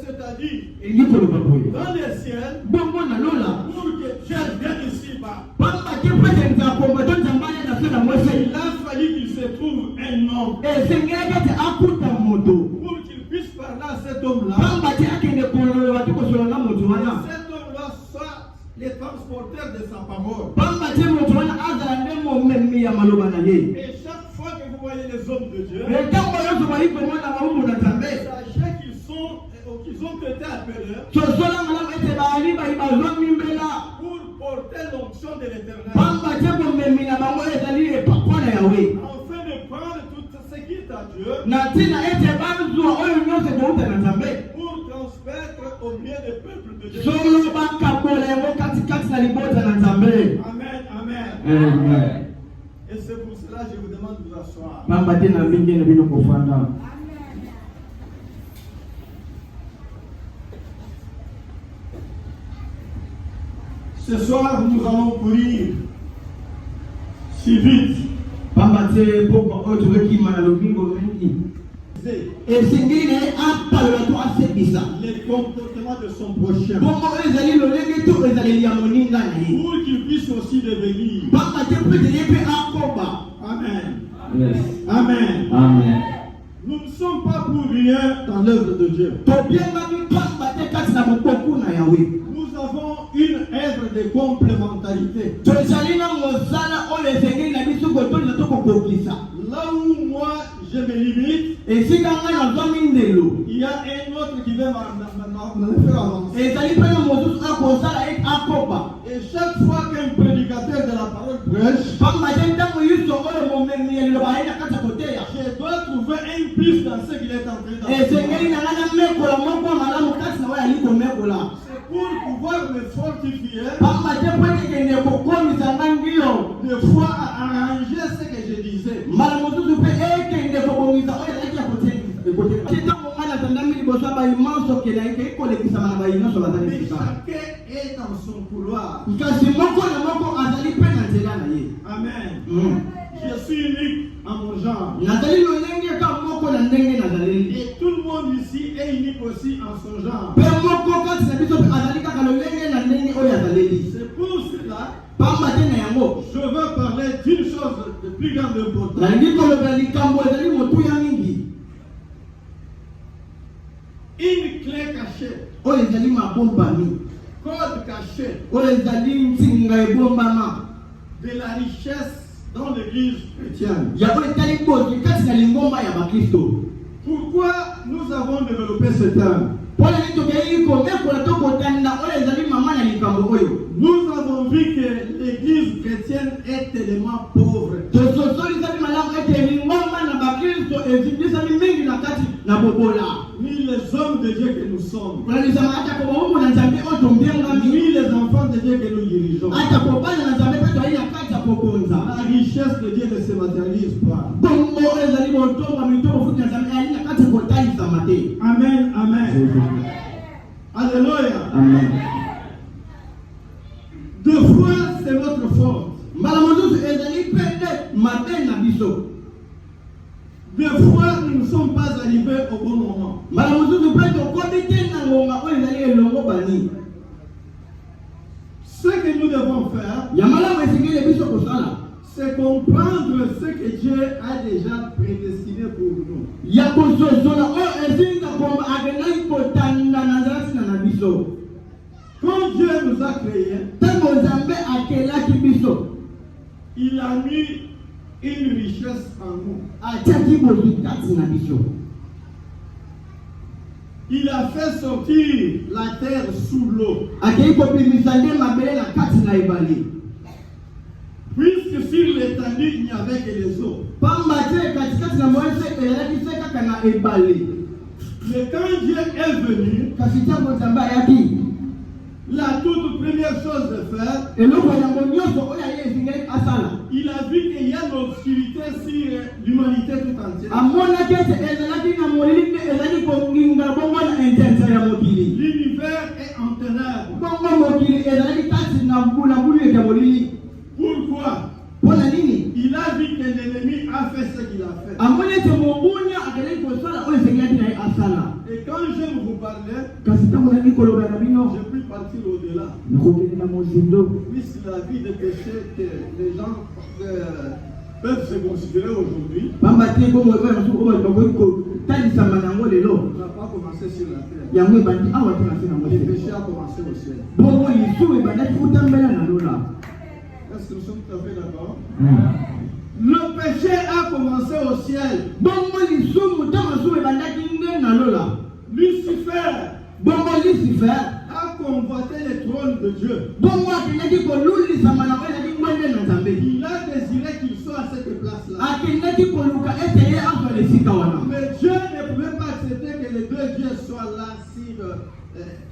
c'est-à-dire dans les ciels, pour que Dieu vienne ici-bas, il a fallu qu'il se trouve un homme pour qu'il puisse parler à cet homme-là. Cet homme-là soit les transporteurs de sa parole. Et chaque fois que vous voyez les hommes de Dieu, sachez qu'ils ont été appelés pour porter l'onction de l'Éternel, afin de prendre tout ce qui est à Dieu, pour transmettre au bien des peuples de Dieu. Amen, amen. Et c'est pour cela que je vous demande de vous asseoir. Ce soir, nous allons courir si vite. Les comportements de son prochain, pour qu'il puisse aussi devenir. Amen. Yes. Amen. Amen. Nous ne sommes pas pour rien dans l'œuvre de Dieu. Nous avons une œuvre de complémentarité. Là où moi je me limite, il y a un autre qui veut me faire avancer. Et chaque fois qu'un prédicateur de la parole prêche, je dois trouver un plus dans ce qu'il est en train de faire. C'est pour pouvoir me fortifier, de foi à arranger ce que je disais. Mais chacun est dans son couloir. Amen. Je suis unique en mon genre. Et tout le monde ici est unique aussi en son genre. C'est pour cela je veux parler d'une chose de plus grande importance. Une clé cachée. Code caché de la richesse dans l'église chrétienne. Pourquoi nous avons développé ce terme? Nous avons vu que l'église chrétienne est tellement pauvre. Ni les hommes de Dieu que nous sommes, ni les enfants de Dieu que nous dirigeons. La richesse de Dieu ne se matérialise pas. Amen, amen. Alléluia. Amen. Deux fois, c'est notre faute. Des fois, nous ne sommes pas arrivés au bon moment. Ce que nous devons faire, c'est comprendre ce que Dieu a déjà prédestiné pour nous. Quand Dieu nous a créés, il a mis une richesse en nous. Il a fait sortir la terre sous l'eau. Puisque sur l'étendue, il n'y avait que les eaux. Mais quand Dieu est venu, la toute première chose de faire, il a vu qu'il y a l'obscurité sur l'humanité tout entière. L'univers est en ténèbres. Pourquoi? Il a vu que l'ennemi a fait ce qu'il a fait. Et quand parler, kasi ntango nali koloba na bino je puis partir au-delà. nakokende na mozindo Puisque la vie de péché que les gens peuvent se considérer aujourd'hui pamba te bongo oyo mosusu oyo bakoki kotalisama nango lelo n'a pas commencé sur la terre. yango ebandi awa te na se nango Le te péché a commencé au ciel. bongo lisumu ebandaki kotambela na lola. Est-ce que nous sommes tout à fait d'accord? Le péché a commencé au ciel. bongo lisumu ntango mosusu ebandaki nde na lola. Lucifer bongo Lucifer a convoité le trône de Dieu. bongo akendaki kolulisama na oyo ezali ngwende na nzambe. Il a désiré qu'il soit à cette place-là. akendaki koluka ete ye azwa esika wana. Mais Dieu ne pouvait pas accepter que les deux dieux soient là sur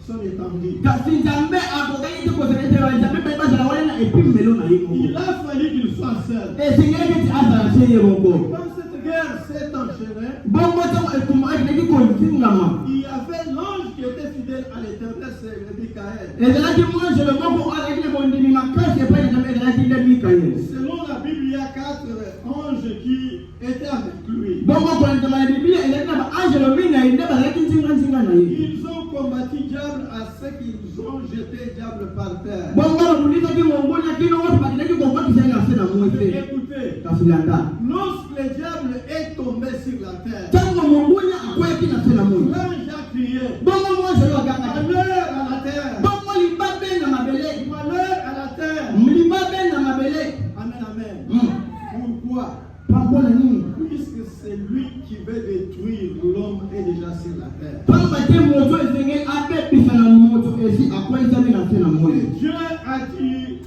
son étendue. kasi nzambe akokaki te kozala ete nzambe mpe bazala wana na epimelo na ye moko. Il a fallu qu'il soit seul. esengelaki ete azala se ye moko. Quand cette guerre s'est enchaînée, bongo ntango ekuma akendaki kozingama. il y avait l'ange qui était fidèle à l'éternel, c'est Michael. ezalaki mwanzelo moko azalaki na bondimi makasi epai na nzambe ezalaki nde mikaeli. Selon la Bible, il y a 4 anges qui étaient avec lui. bongo kolanda na biblia ezalaki na baangelo minei nde bazalaki nzinga na ye. Ils ont combattu diable à ce qu'ils ont jeté diable par terre. bongo babulisaki mongona kino wote bakendaki kokotisa ye na se na mwese. Écoutez, kasi landa lorsque le diable est tombé sur la terre, ntango mongona akweyaki na se na mwese. l'ange a crié, bongo mwanzelo agangaki malheur à la terre, bongo libabe na mabele. malheur à la terre. libabe na mabele. Amen, amen. Mm. Pourquoi? pambo na nini? Puisque c'est lui qui veut détruire l'homme est déjà sur la terre. pamba te moto esengeli abebisa na moto esi akweyisami na se na mwese. Dieu a dit,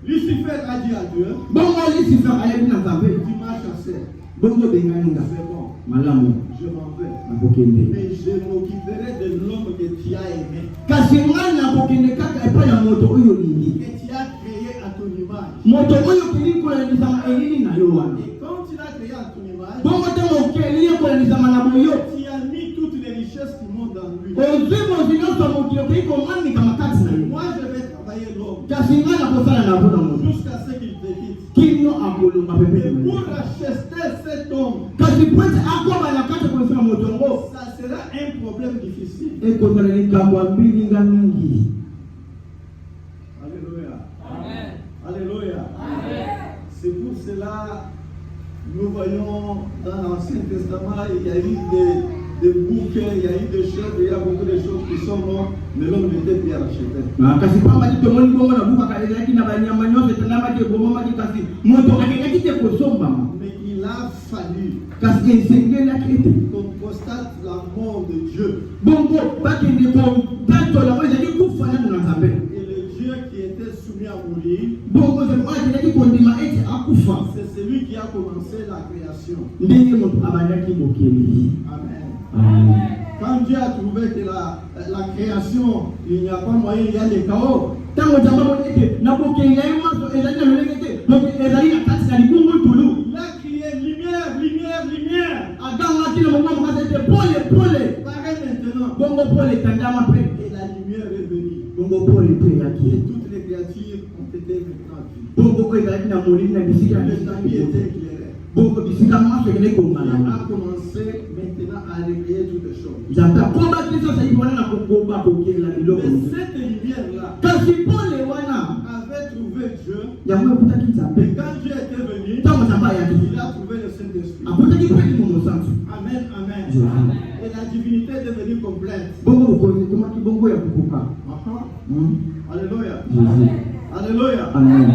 Lucifer a dit à Dieu, bongo Lucifer ayebi na nzambe. tu m'as chassé, bongo bengani nga c'est bon, malamu je m'en vais. nakokende. Mais je m'occuperai de l'homme que tu as aimé, kasi ngai nakokende kaka epai ya moto oyo olingi. que tu as créé à ton image. moto oyo okeli kolelisama elili na yo wana. Et quand tu l'as créé à ton image, bongo ntango okeli ye kolelisama na boyo tu as mis toutes les richesses du monde en lui. ozwi mozi nyonso mokili okeli komamika makasi na yo. Moi, je vais travailler l'homme kasi ngai nakosala na mpona moto jusqu'à ce qu'il te quitte. kino akolonga Et pepeni. pour racheter cet homme, kasi po ete akoba na kati kolosala moto yango ça sera un problème difficile. ekozala likambo ya mbilinga mingi. Alléluia. Amen. Alléluia. Amen. C'est pour cela nous voyons dans l'Ancien Testament, il y a eu des bouquets, il y a eu des choses, il y a beaucoup de choses qui sont mortes, mais l'homme était bien racheté. kasi pamba ti tomoni bongo na buka kalelaki na banyama nyonso etandamaki ebomamaki kasi moto akendaki te kosombama. Mais il a fallu kasi esengelaki ete qu'on constate la mort de Dieu. bongo bakende kotatola oyo ezali kufa nano na nzambe. Et le Dieu qui était soumis à mourir, bongo nzambe oyo akendaki kondima ete akufa c'est celui qui a commencé la création. ndenge moto abandaki mokeli. Amen. Amen. Quand Dieu a trouvé que la création, il n'y a pas moyen, il y a des chaos. ntango nzambe amoni ete na bokeli na ye nyonso ezali na lolenge te donc ezali na kati na libungutulu. Il a crié lumière, lumière, lumière. agangaki na mongo makasi ete pole pole. Pareil maintenant. bongo pole etandama mpe. Et la lumière est venue. bongo pole mpe Et eyaki. toutes les créatures ont été maintenant vues. bongo oyo ezalaki na molili na bisika na Le bisika tapis était éclairé. bongo bisika maso ekende Il kongana. a commencé maintenant à réveiller toutes les choses. nzambe akobaki sasa ipona na kokoba kokelela biloko. Mais cette lumière-là kasi pole wana avait trouvé Dieu. yango ekutaki nzambe. Et quand Dieu était venu, ntango nzambe ayaki il a trouvé le Saint-Esprit. akutaki mpe limomo santu. Amen, amen. Amen. Et la divinité est devenue complète. bongo bokonzi ekomaki bongo ya kokoka. Alléluia. Jésus. Alléluia. Amen.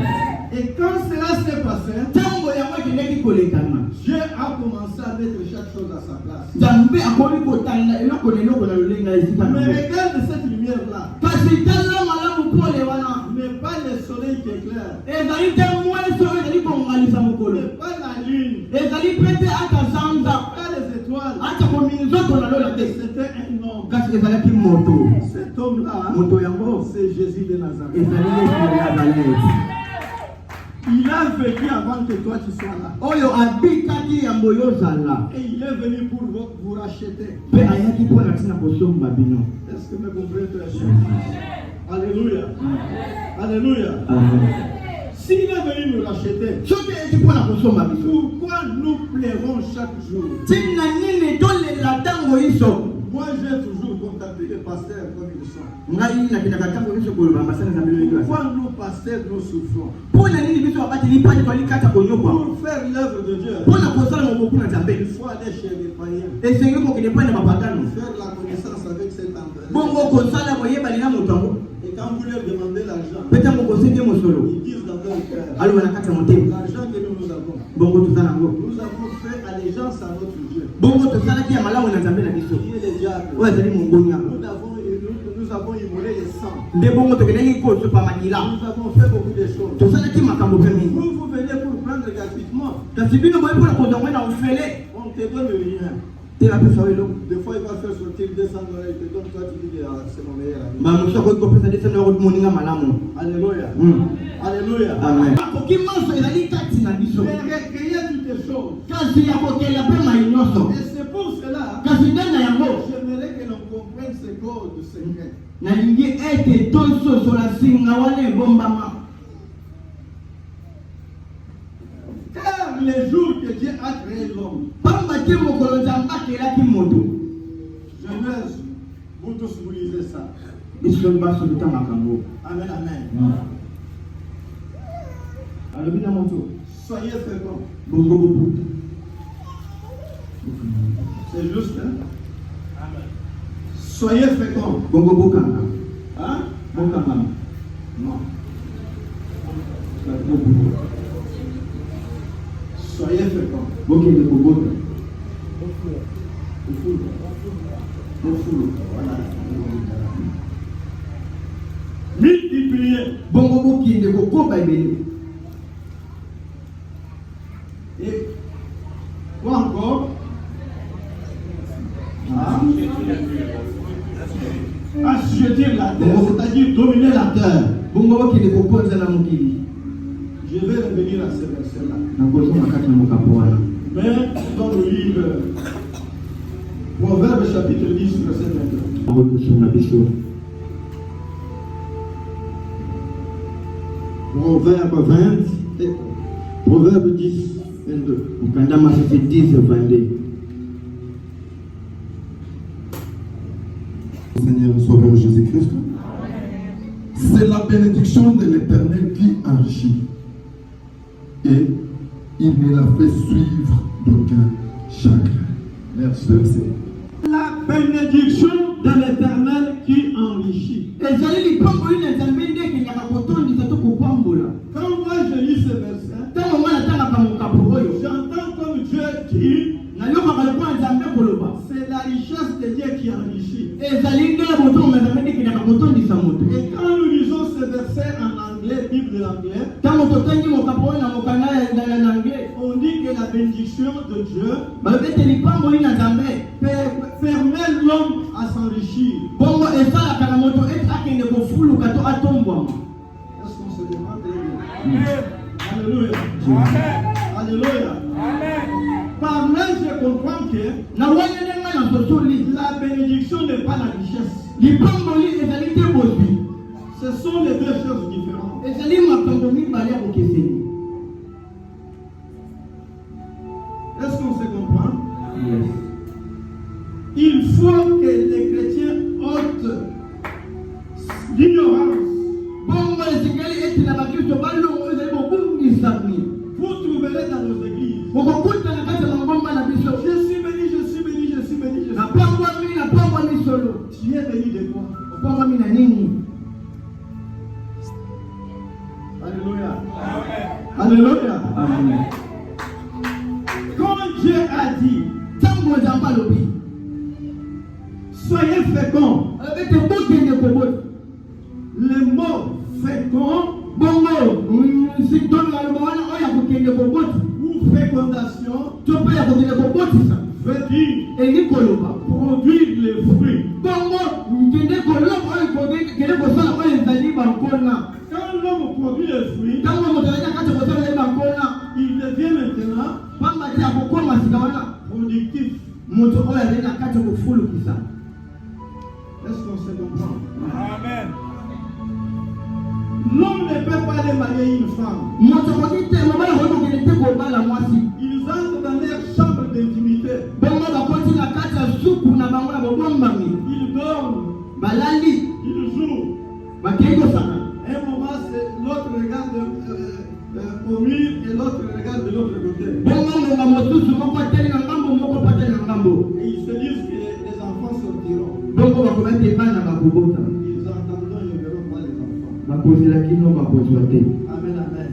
Et quand cela s'est passé, ntango yango ekendaki kolekana Dieu a commencé à mettre chaque chose à sa place. nzambe akomi kotanda eloko na eloko na lolenga esika Mais nango. regarde cette lumière-là. kasi tala malamu pole wana Mais pas le soleil qui éclaire. ezali te mweso oyo ezali kongalisa mokolo. Mais pas la lune. ezali mpe te ata sanza Pas les étoiles. ata kominzoto na lola te. C'était un homme. kasi ezalaki moto. Cet homme-là, moto yango c'est Jésus de Nazareth. ezali yesu ya nazareti Il a vécu avant que toi tu sois là. oyo abikaki yango yozala Et il est venu pour vous racheter. mpe ayaki mpona ntina kosomba bino. Est-ce que vous comprenez très bien? Alléluia. Alléluia. Amen. S'il est venu nous racheter, soki esi mpona kosomba biso pourquoi nous pleurons chaque jour? ntina nini tolela ntango iso Moi, j'ai toujours contacté les pasteurs comme ils sont. Pourquoi nous, pasteurs, nous souffrons? Pour faire l'œuvre de Dieu, il faut aller chez les païens. Faire la connaissance avec cet endroit. Et quand vous leur demandez l'argent, ils disent dans leur cœur, l'argent que nous avons fait allégeance à notre Dieu. Qui est le diable. Nous avons immolé les sangs. Nous avons fait beaucoup de choses. Vous venez pour prendre gratuitement. On te donne rien. Des fois, il va faire sortir $200, il te donne, toi tu dis que c'est mon meilleur ami. Alléluia. Alléluia. Amen. Mais recueillez toutes les choses. Et c'est pour cela que j'aimerais que l'on comprenne ce code secret. Car les jours que Dieu a créé l'homme, j'aimerais vous tous vous lisez ça. Amen, amen. Soyez féconds. C'est juste, hein? Amen. Soyez féconds. Hein? Non. Soyez féconds. Multipliez. Et quoi encore? Assujettir la terre, c'est-à-dire dominer la terre. Je vais revenir à ce verset-là. Mais dans le livre Proverbe chapitre 10, verset 22. Proverbe 20, Proverbe 10, 22. Seigneur Sauveur Jésus-Christ. C'est la bénédiction de l'Éternel qui enrichit. Et il ne la fait suivre d'aucun chagrin. Merci. La bénédiction de l'Éternel qui enrichit. Quand moi je lis ce verset, j'entends comme Dieu dit, c'est la richesse de Dieu qui enrichit. Et quand nous lisons ce verset en anglais, Bible de l'anglais, on dit que la bénédiction de Dieu permet l'homme à s'enrichir. Est-ce qu'on se demande? Alléluia. Alléluia. Par là, je comprends que la bénédiction n'est pas la richesse. Ce sont les deux choses différentes. Est-ce qu'on se comprend? Yes. Il faut que les chrétiens ôtent l'ignorance. Vous trouverez dans nos églises. Je suis béni, je suis béni, je suis béni, je suis béni. Tu es béni de quoi? Alléluia. Alléluia. Amen. Quand Dieu a dit, soyez féconds. Le mot fécond ou fécondation veut dire produire les fruits. Quand l'homme produit les fruits, il devient maintenant productif. Est-ce qu'on se comprend? Amen. L'homme ne peut pas aller marier une femme. Ils entrent dans leur chambre d'intimité. ils dorment, balali ils jouent. bakeko sana Un moment, l'autre regarde au mur et l'autre regarde de l'autre côté. bongo nga mosusu moko ateli na ngambo moko pateli na ngambo Et ils se disent que les enfants sortiront. bongo bakobaki bana bakobota Ils entendront, ils ne verront pas les enfants. bakozelaki no bakozwa te Amen, amen.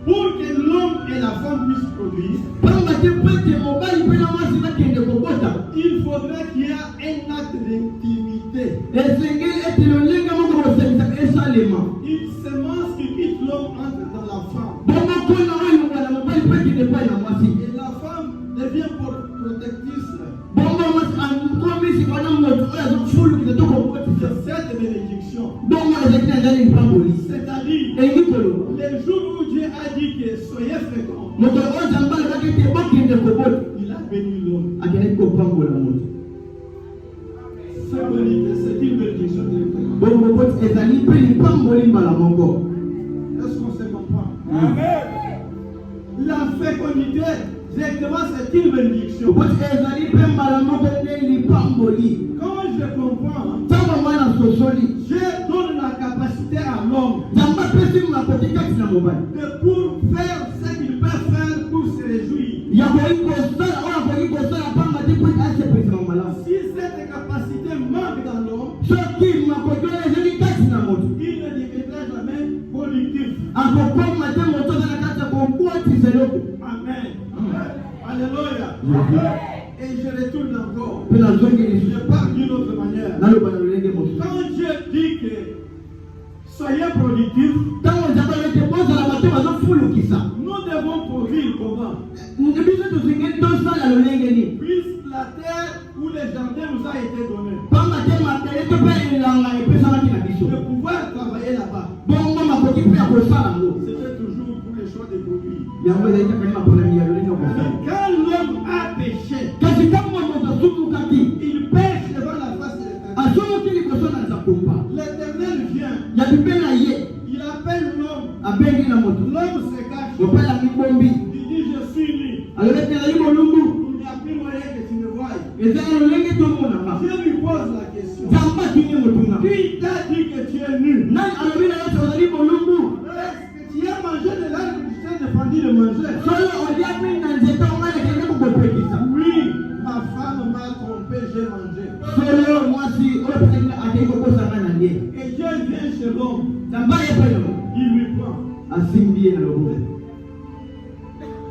Pour que l'homme et la femme puissent produire, pamba te pete mobali mpe na mwasi bakende kobota il faudrait qu'il y ait un acte d'intimité. esengeli ete lolenge moko bosekisa esalema Une semence qui quitte l'homme entre dans la femme. bongo kona oyo mwana mobali mpe kende epai na mwasi Et la femme devient protectrice bongo mwasi akomisi kana moto oyo azofulukisa to de kokotisa cette bénédiction. bongo ezalaki na ezali lipamboli C'est-à-dire, elingi koloba les jours où Dieu a dit que soyez féconds, moto oyo nzambe alobaki ete bokende kobota il a béni l'homme. akendaki kopambola moto C'est une bénédiction de l'éternel. bongo bokoti ezali mpe lipamboli mbala moko Est-ce qu'on se comprend? La fécondité, directement, c'est une bénédiction. bokoti ezali mpe mbala moko nde lipamboli Quand je comprends, ntango mwana sosoli Dieu donne la capacité à l'homme nzambe apesi makoti kati na mobali de pour faire ce qu'il peut faire pour se réjouir. ya koki kosala oyo akoki kosala pamba te mpo ete asepelisa malamu Si cette capacité manque dans l'homme, soki makoti oyo ezali kati na moto il ne deviendra jamais productif. akokoma te moto aza na kati ya kobwatisa eloko Amen. Alléluia. Et je retourne encore. mpe nazongi Je lisusu parle d'une autre manière. naloba na lolenge mosusu Quand Dieu dit que soyez productifs, ntango nzambe alete bozala bato bazofulukisa nous devons produire comment? biso tosengeli tosala lolenge nini Puisque la terre ou le jardin nous a été donné. pamba te mabele to mpe elanga epesamaki na biso De pouvoir travailler là-bas. bongo makoki mpe ya kosala yango C'était toujours pour les choix des produits. yango ezali kaka ni maponami ya lolenge ya Mais kosala quand l'homme a péché, kasi ntango moto asumukaki il pêche devant la face de l'éternel. asumuki liboso na nzambe L'éternel vient, ya bibe na ye il appelle l'homme. abengi na moto L'homme se cache. mopali amibombi Il dit, je suis nu. alobaki ezali molungu Il n'y a plus moyen que tu me voies. ezali lolenge tomonaka Dieu lui pose la question. nzambe atuni motunga Qui t'a dit que tu es nu? nani alobi na yesu ozali molungu Est-ce que tu as mangé de l'arbre que tu t'es défendu de manger? solo oliami na nzete omwana ekende kokopekisa Oui, ma femme m'a trompé, j'ai mangé. solo mwasi oyo pekaki akei kokosanga na ye Et Dieu vient chez l'homme, nzambe ayepai yango il lui prend. asimbi ye na loboko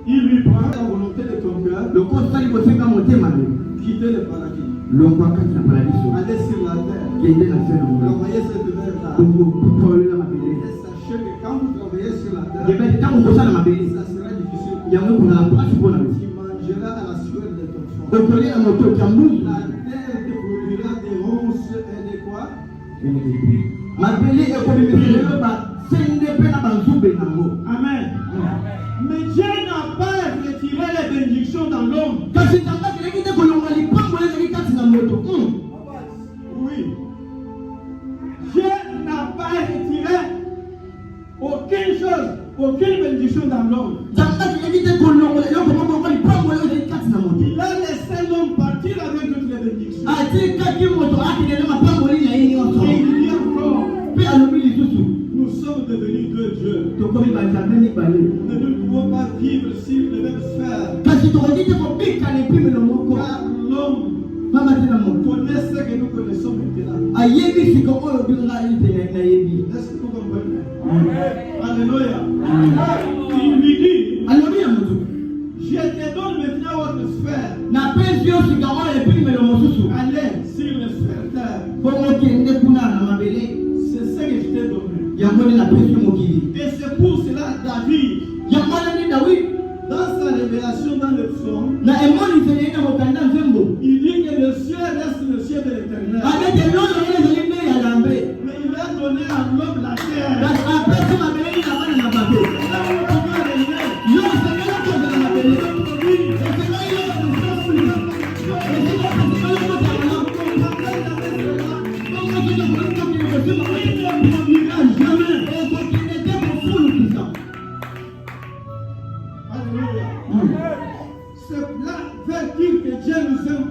Il lui prend la volonté de ton cœur, lokola osali kosenga motema ne quitter le paradis, longwa kati na paradiso aller sur la terre, kende na se na molo travailler cette terre-là. kokolela mabele Et sachez que quand vous travaillez sur la terre, yebete ntango kosala mabele ça sera difficile pour yango ekozala mpasi mpo na yo tu mangeras à la sueur de ton front. okolia moto ya mbuzu La terre te produira des ronces et des quoi? mabele ekobimisa lelo basende mpe na banzube nango Amen. Mais Dieu n'a pas retiré les bénédictions dans l'homme. kasi nzambe akeleki te kolonga lipambola ezali kati na moto Oui. Dieu n'a pas retiré aucune chose, aucune bénédiction dans l'homme. nzambe akeleki te kolongola eloko moko lipambola ezali kati na moto Il a laissé l'homme partir avec toutes les bénédictions. atikaki moto akendele mapamboli na ye nyonso Et il dit encore, mpe alobi lisusu nous sommes devenus deux dieux. tokomi banzambe mibale Nous ne pouvons pas vivre sur les mêmes sphères. kasi tokoki te kobika na epimelo moko Car l'homme pamba te na moto connaît ce que nous connaissons maintenant. ayebi sika oyo bingai te nayebi Est-ce que vous comprenez? Alléluia. Il lui dit, alobi ya moto je te donne maintenant votre sphère. napesi yo sika oyo epimelo mosusu Allez sur les sphères terre. bomokende kuna na mabele C'est ce que je t'ai donné. yango nde napesi yo mokili Et c'est pour cela David, yango wana nde dawidi dans sa révélation dans le psaume, na emoniseli ye na kokanda nzembo il dit que le ciel reste le ciel de l'éternel. abete nyonso oyo ezali nde ya lambe Mais il a donné à l'homme la terre. kasi apesi mabele na bana na bato yo osengeli okozala mabele esengeli yo esengeli Alléluia. C'est là vers qui que Dieu nous aime.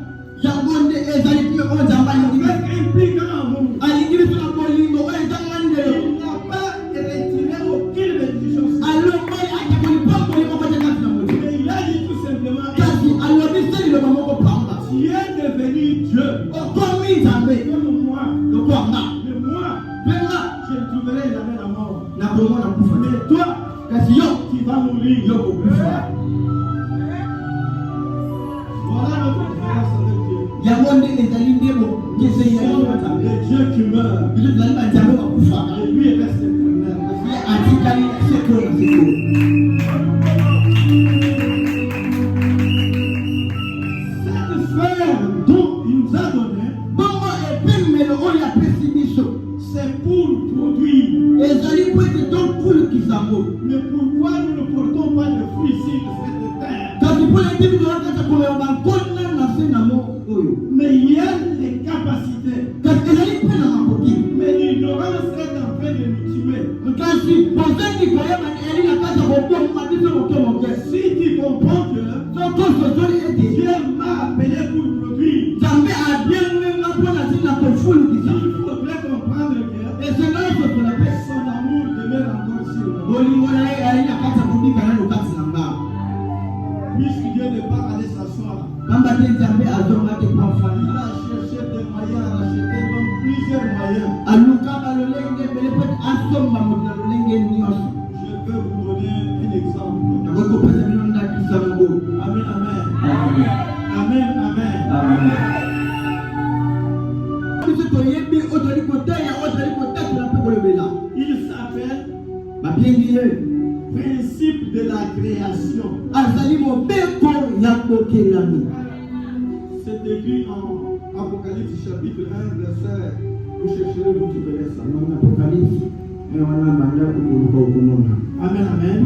Yagonde ezali kume onza mbali. Avec un plus grand amour. Alingiri tuna bolingo eza ngande. Il n'a pas retiré aucune bénédiction. Alors moi akaboli pambo ni moko tena tuna moti. Mais il a dit tout simplement, Kasi alobi seli lo moko pamba. tu es devenu Dieu. Okomi zambe. Comme moi. Lokwanga. Mais moi, Benga je trouverai jamais la mort. na bomo na kufa. Mais toi, Kasi yo tu vas mourir. yo kufa. Voilà notre différence avec Dieu. Yagonde ezali ndemo ngese ya yo C'est le Dieu qui meurt. Bilo zali banzambe bakufa. Et lui reste éternel. Ye atikali sekolo na sekolo. Cette sphère dont il nous a donné, Bongo epemelo oyo apesi biso. c'est pour produire. Ezali po ete tofulukisa ngo. Mais pourquoi nous ne portons pas de fruits ici de cette terre? Kasi mpo na ete bino nakata komema bankona na se na moko oyo. Mais il y a les capacités. Kasi ezali mpe na makoki. Mais l'ignorance est en train de nous tuer. Kasi bozengi koyeba eli na kati ya koboma biso moke moke. Si tu comprends que Soko sosoli ete Dieu m'a appelé pour produire, Nzambe abengenga mpo na ntina kofulukisa. il faudrait comprendre que Esengeli sosola mpe son amour demeure encore sur nous. bolingo na ye ali na kati ya kobika nano kati na nga. Puisque Dieu n'est pas allé s'asseoir, Pamba te Nzambe azonga te kwa il mfana. a cherché des moyens à racheter, donc plusieurs moyens. Aluka balolenge mbele po ete asomba moto na lolenge nyonso. Je peux vous donner un exemple. Nakoki kopesa bino ndakisa yango. Amen, amen. Amen, amen. Biso toyebi oyo toli koteya oyo toli kotatela mpe kolobela. Il s'appelle Babengi ye principe de la création. azali mobeko ya bokelami. C'est écrit en Apocalypse chapitre 1, verset. Vous chercherez, vous trouverez ça. Na Apokalipsi wana banda okoluka okomona. Amen, amen.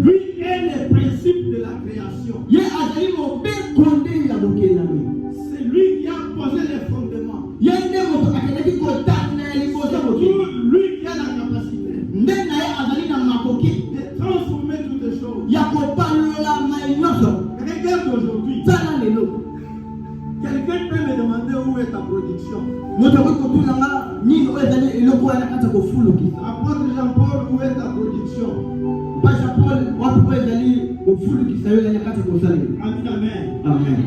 Lui est le principe de la création. Ye azali mobeko nde ya bokelami. C'est lui qui a posé les fondements. Ye nde moto akendaki kotana ya liboso mokili. Pour lui qui a la capacité Nde na ye azali na makoki de transformer toutes les choses. ya kopalola mai nyonso. Regarde aujourd'hui. Tala lelo Quelqu'un peut me demander où est ta production. moto akoki kotuna nga nini oyo ezali eloko wana kati ya kofulukisa. Apôtre Jean-Paul, où est ta production? Pasha Paul wapi oyo ezali kofulukisa yo ezali kati ya kosalela. Amen, amen. Amen.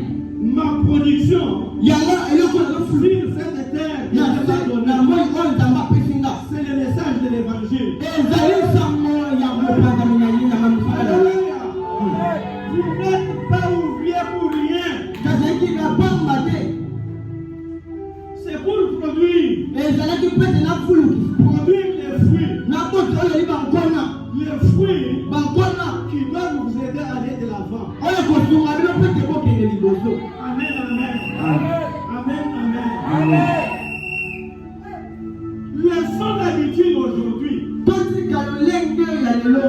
Ma production Yango eloko nazofulu sur cette terre qui nous a donné, na moi oyo Nzambe apesi nga c'est le message de l'évangile. ezali sango ya kopanzami na ye na mamosala na ye. Vous n'êtes pas ouvrier pour rien. Kazalaki na pamba te C'est pour produire. ezalaki pete na fulukisa Produire les fruits. na boto oyo eli bankona Les fruits bankona qui doivent vous aider à aller de l'avant. oyo kosunga bino pete bokende liboso. Amen, amen. Amen, amen. Amen. Laissons l'habitude aujourd'hui Totika lolenge ya lelo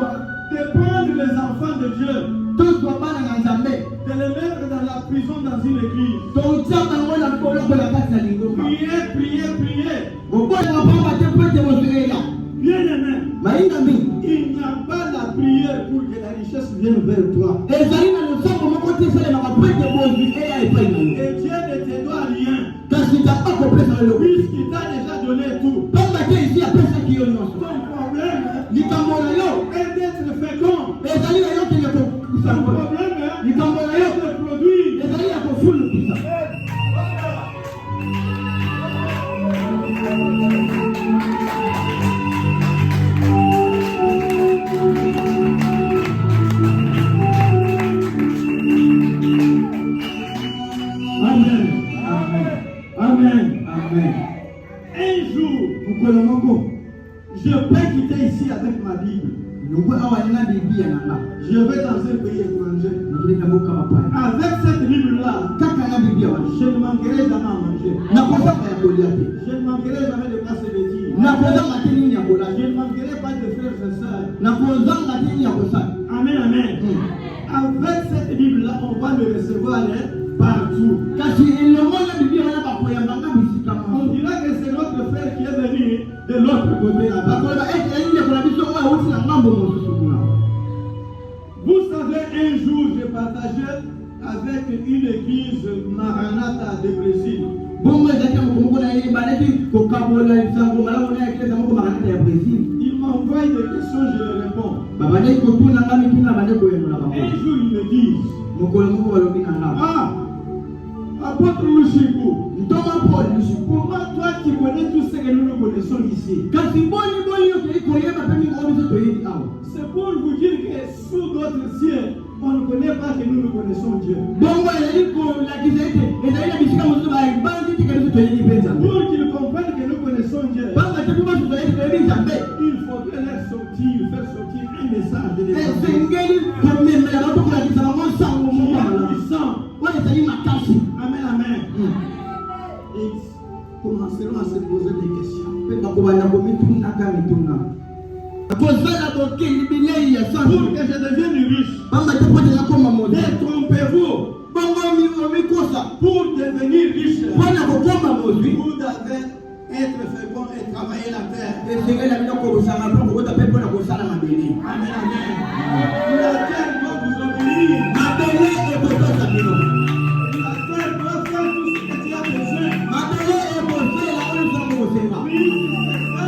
de prendre les enfants de Dieu, tozwa bana na Nzambe de les mettre dans la prison dans une église. totia bango na boloko na kati ya lingomba Priez, priez, priez. bobola pamba te pete bozoeya Bien aimé, mainga mingi il n'y a pas la prière pour que la richesse vienne vers toi. ezali na losambo moko te esalemaka pete bozwi eya epai na yo. Et Dieu ne te doit rien, Kasi Nzambe akopesa yo puisqu'il t'a déjà donné tout. pamba te esi apesaki yo nyonso. Ton problème Likambo na yo est d'être fécond. ezali na yo kende Ton kokusango problème likambo na yo est de produire. ezali ya kofulukisa. Amen. Amen. Amen. Un jour, mokolo moko je peux quitter ici avec ma Bible. longwe awa nina biblia na nga Je vais dans un pays étranger. nakileka mboka mapaya Avec cette Bible-là, kaka na biblia wana je ne manquerai jamais à manger. nakozanga ya kolia te Je ne manquerai jamais de passer les dires. nakozanga te nini ya Je kolala ne manquerai pas de frères et sœurs. nakozanga te nini ya kosala. Amen, amen. Avec cette Bible-là, on va le recevoir partout. kasi elongo na biblia wana bakoyambanga bisika On moko dira que c'est notre frère qui est venu de l'autre côté là-bas. bakoloba ete eli ndeko na biso oyo awuti na ngambo mosusu kuna. Vous savez, un jour, j'ai partagé avec une église Maranatha Brésil. Bongo ezaki mokomoko na ye bandaki kokabola lisango malamu na ekileza moko makanisa ya Brésil. Il m'envoie des questions, je leur réponds. Babandaki kotuna nga mituna bandaki koyendola bango. Un jour, ils me disent, Mokolo moko balobi na nga. ah, apôtre Lushiku, Ntoma Paul Lushiku. comment toi tu connais tout ce que nous nous connaissons ici? Kasi boni yoki koyeba pe mingi obiso toyebi awa. C'est pour vous dire que sous d'autres cieux, on ne connaît pas que nous connaissons Dieu. Bongo ezali kolakisa ete ezali na bisika mosusu banzi tika biso toyebi mpe Nzambe. Pour qu'ils comprennent que nous connaissons Dieu, Banga te mpo baso toyebi Nzambe. il faudrait leur faire sortir un message de l'évangile. Esengeli komemela bato kolakisa bango sango moko ya malamu. Puissant. Oyo ezali makasi. Amen, amen. Ils commenceront à se poser des questions. Mpe bakobanda komitunaka mituna. Kozala bokeli bilei ya sango. Pour que je devienne riche, Banga te mpo tezakoma moto. détrompez-vous. Bongo omikosa. Pour devenir riche, Mpona kokoma mozwi. vous devez être fécond et travailler la terre. esengeli amina kobosanga mpo kokota mpe mpona kosala mabele. Amen, amen. La terre doit vous obéir. Mabele ekotosa bino. La terre doit faire tout ce que tu as besoin. Mabele ekosala oyo nzambe kosenga. Oui, c'est ça.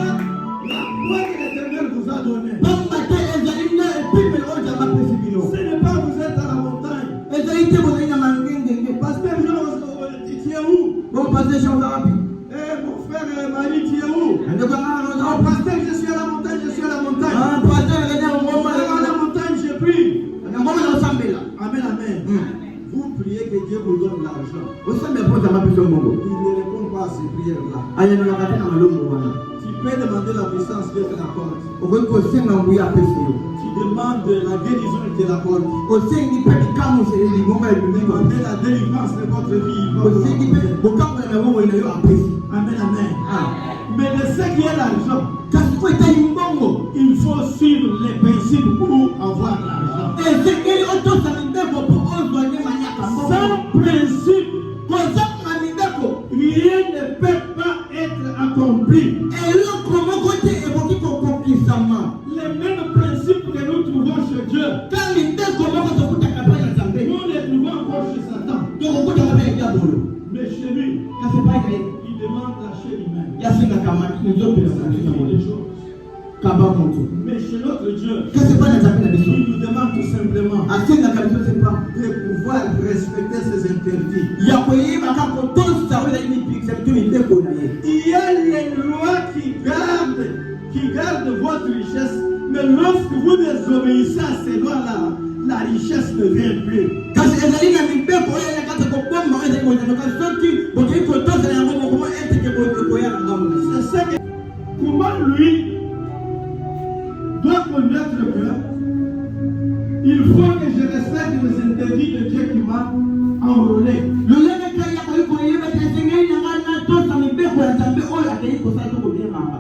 La foi que l'Éternel vous a donnée. Pamba te ezali na epimelo oyo nzambe apesi bino. Ce n'est pas vous êtes à la montagne. ezali te bozali na mangengenge. Pasteur Jean, tu es où? Bon paster jean oza wapi? Mon frère Marie, tu es où? andeko nganga oza Non, wapi? pasteur, je suis à la montagne, je suis à la montagne. paster ekenya ngoma À la montagne, je prie. ngoma na osambela. Amen, amen. Vous priez que Dieu vous donne l'argent. osambela mpo nzambe apesi mbongo. Il ne répond pas à ces prières-là. ayanolaka te na malongo wana. Tu peux demander la puissance, Dieu te l'accorde. okoki kosenga nguya apesi yo. Tu demandes la guérison, il te l'accorde. osengi mpe likamuseleli moko ya bimiko. Demandez la délivrance de votre vie. il va vous osengi mpe l'accorder. bokambola na bongo na yo apesi. Amen, amen. Mais de ce qui est l'argent, kasi po etali mbongo. il faut suivre les principes pour avoir l'argent. esengeli otosa mibeko mpo ozwa nde manyaka mbongo. Sans principe, kozanga mibeko rien ne peut pas être accompli. eloko moko te ekoki kokokisama. Les mêmes principes que nous trouvons chez Dieu, ka mibeko moko tokutaka mpe na nzambe nous les trouvons encore chez Satan. tokokutaka mpe na diabolo. Mais chez lui, kasi pai na ye il demande la chair humaine. yasengaka nzopelaka Les choses. kaba moto. Mais chez notre Dieu, kasi pai na nzambe na biso il nous demande tout simplement asengaka biso sepa de pouvoir respecter ses interdits. ya koyebaka kotosa oyo ezali mipikisa bito mibeko na ye. Il y a les lois qui gardent votre richesse, mais lorsque vous désobéissez à ces lois-là, la richesse ne vient plus. kasi ezali na mibeko oyo elekata kobomba oyo ezali kozanuka soki bokoki kotosa yango mokoma eteke koya na ngambo na se. C'est ce que, comment lui doit connaître le cœur. Il faut que je respecte les interdits de Dieu qui m'a enrôlé. lolenge kai yakoki koyeba te esengeli na ngai natosa mibeko ya nzambe oyo akei kosala to kobengaka.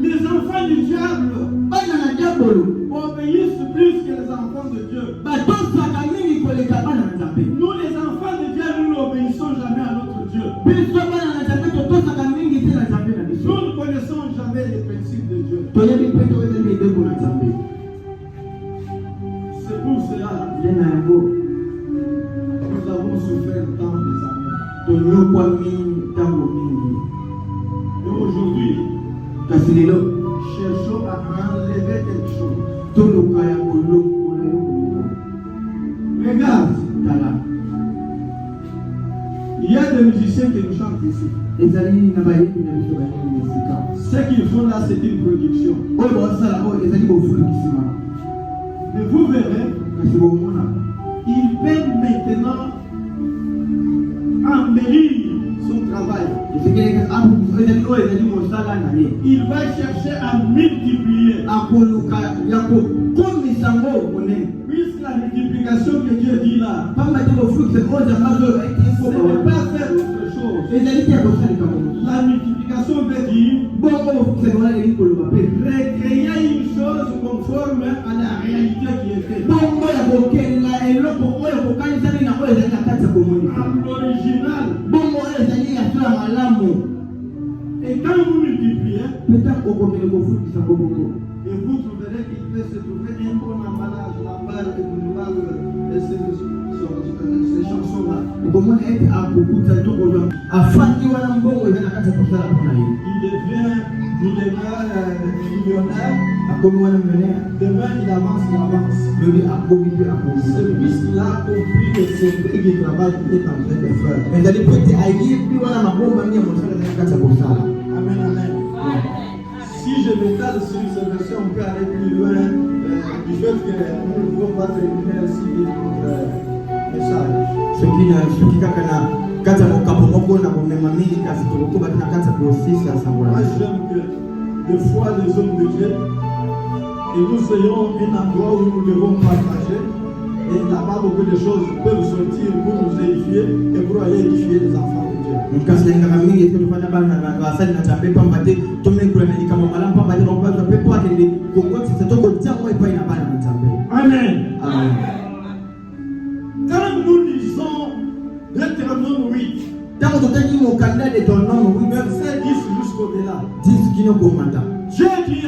Les enfants du diable bana na diabolo obéissent plus que les enfants de Dieu. batosaka mingi koleka bana na nzambe. Nous, les enfants de Dieu, nous n'obéissons jamais à notre Dieu. biso bana na nzambe totosaka mingi te na nzambe na biso. Nous ne connaissons jamais les principes de Dieu. toyebi mpe toyeza mibeko na nzambe. C'est pour cela ye na yango que nous avons souffert tant des années. tonyokwa mingi ntango mingi. Et aujourd'hui, kasi lelo cherchons à enlever quelque chose. toluka ya kolongola yo komoko. Regarde, tala il y a des musiciens qui nous chantent ici. ezali na bayebi na biso bayeli esika Ce qu'ils font là, c'est une production. oyo baosala oyo ezali bofulukisima. Mais vous verrez, kasi bomona il peut maintenant embellir son travail. esekeli ezali oyo ezali mosala na ye. Il va chercher à multiplier. akoluka ya kokomisa ngo monene. Puisque la multiplication que Dieu dit là, pamba te bofulukisa oyo nzambe oyo ce n'est pas faire autre chose. ezali te ya kosalika moto. La multiplication veut dire bongo bofulukisa wana ezali koloba mpe recréer une chose conforme à la réalité qui est faite. bongo ya kokela eloko oyo kokanisami na oyo ezali na kati ya komonisa. En l'original. bongo oyo ezali ya so ya malamu. Et quand vous multipliez, peta okokende kofulukisa ngo bongo. et vous trouverez qu'il peut se trouver un bon emballage, la balle de boulevard, ces chansons-là. Comment être à beaucoup de temps aujourd'hui. Afin qu'il y ait un bon et un acte pour ça. Il devient millionnaire. À comment on millionnaire. Demain, il avance. Celui-là a compris le secret du travail qu'il est en train de faire. Mais d'aller peut-être ailleurs, puis on a ma bombe à venir montrer la carte pour ça. Amen, amen. Si je m'étale sur cette version, on peut aller plus loin du fait que nous ne pouvons pas terminer ainsi notre message. Ce qui kakana kata mokapomoko na komema mingi kasi tokokoba na kata kuhusisha sangola. Moi j'aime que des fois les hommes de Dieu et nous soyons un endroit où nous devons partager et là-bas beaucoup de choses peuvent sortir pour nous édifier et pour aller édifier les enfants de Dieu. Kasi na mingi yetu tufanya bana na wasali na tambe pambate tumekula ni kama mala pambate kwa kwa pepo ake ni kokoti sasa toko tiamo epa ina bana na tambe. Amen. Amen. Quand nous lisons Deutéronome 8, tangu tutaji mukanda de ton nom oui verset 10 jusqu'au-delà, 10 kino komanda. Dieu dit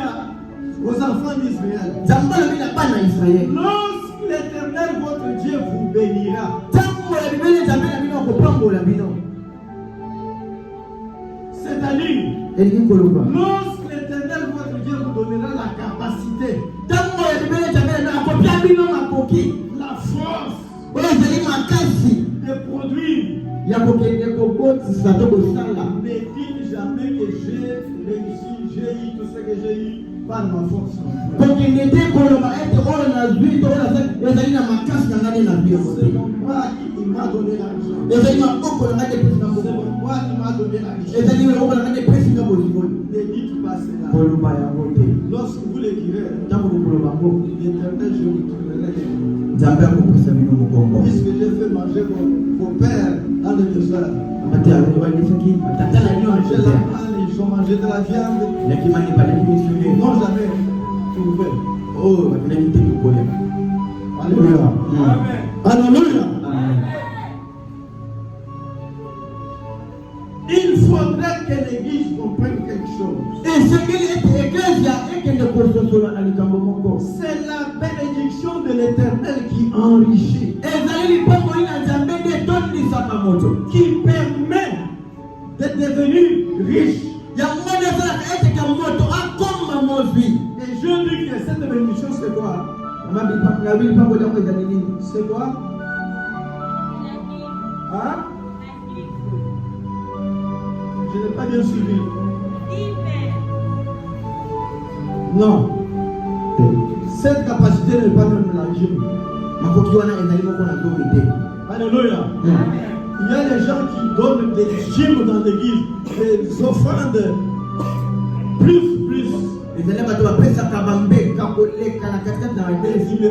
aux enfants d'Israël, Zambala bila bana Israël. lorsque l'Éternel votre Dieu vous bénira, Tangu ya bibele zambala bino kopambola bino. c'est-à-dire lorsque l'Éternel votre Dieu vous donnera la capacité, tangu ya bibele zambala na kopia bino makoki. la force de produire. Ne dis jamais que j'ai réussi, j'ai eu tout ce que j'ai eu par ma force. C'est moi qui m'a donné l'argent. C'est moi qui m'a donné la richesse. Ne dites pas cela. Lorsque vous le direz, l'Éternel, je vous trouverai les puisque j'ai fait manger vos pères dans le désert. Ils ont mangé de la viande. Ils n'ont jamais trouvé. Alléluia. Alléluia. Il faudrait que l'Église comprenne quelque chose. C'est la bénédiction de l'Éternel qui enrichit, qui permet de devenir riche. Et je dis que cette bénédiction, c'est quoi? C'est quoi? Hein? Je n'ai pas bien suivi. Non. Cette capacité n'est pas même la gym. Alléluia. Il y a des gens qui donnent des gyms dans l'église, des offrandes plus. Ils ne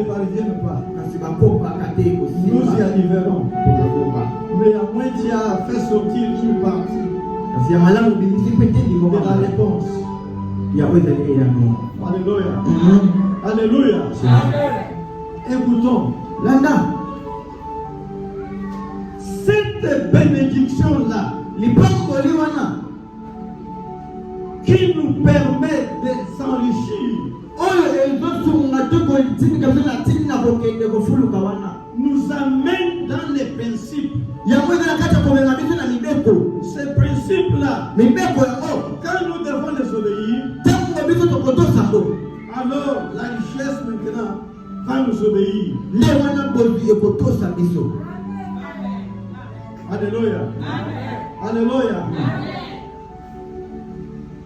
parviennent pas. Nous y arriverons. Mais à moins tu as fait sortir une partie de la réponse. Alléluia. Alléluia. Écoutons. Cette bénédiction-là, qui nous permet de s'enrichir, nous amène dans les principes. Ces principes-là, quand nous devons les obéir, alors la richesse maintenant va nous obéir. Alléluia. Alléluia.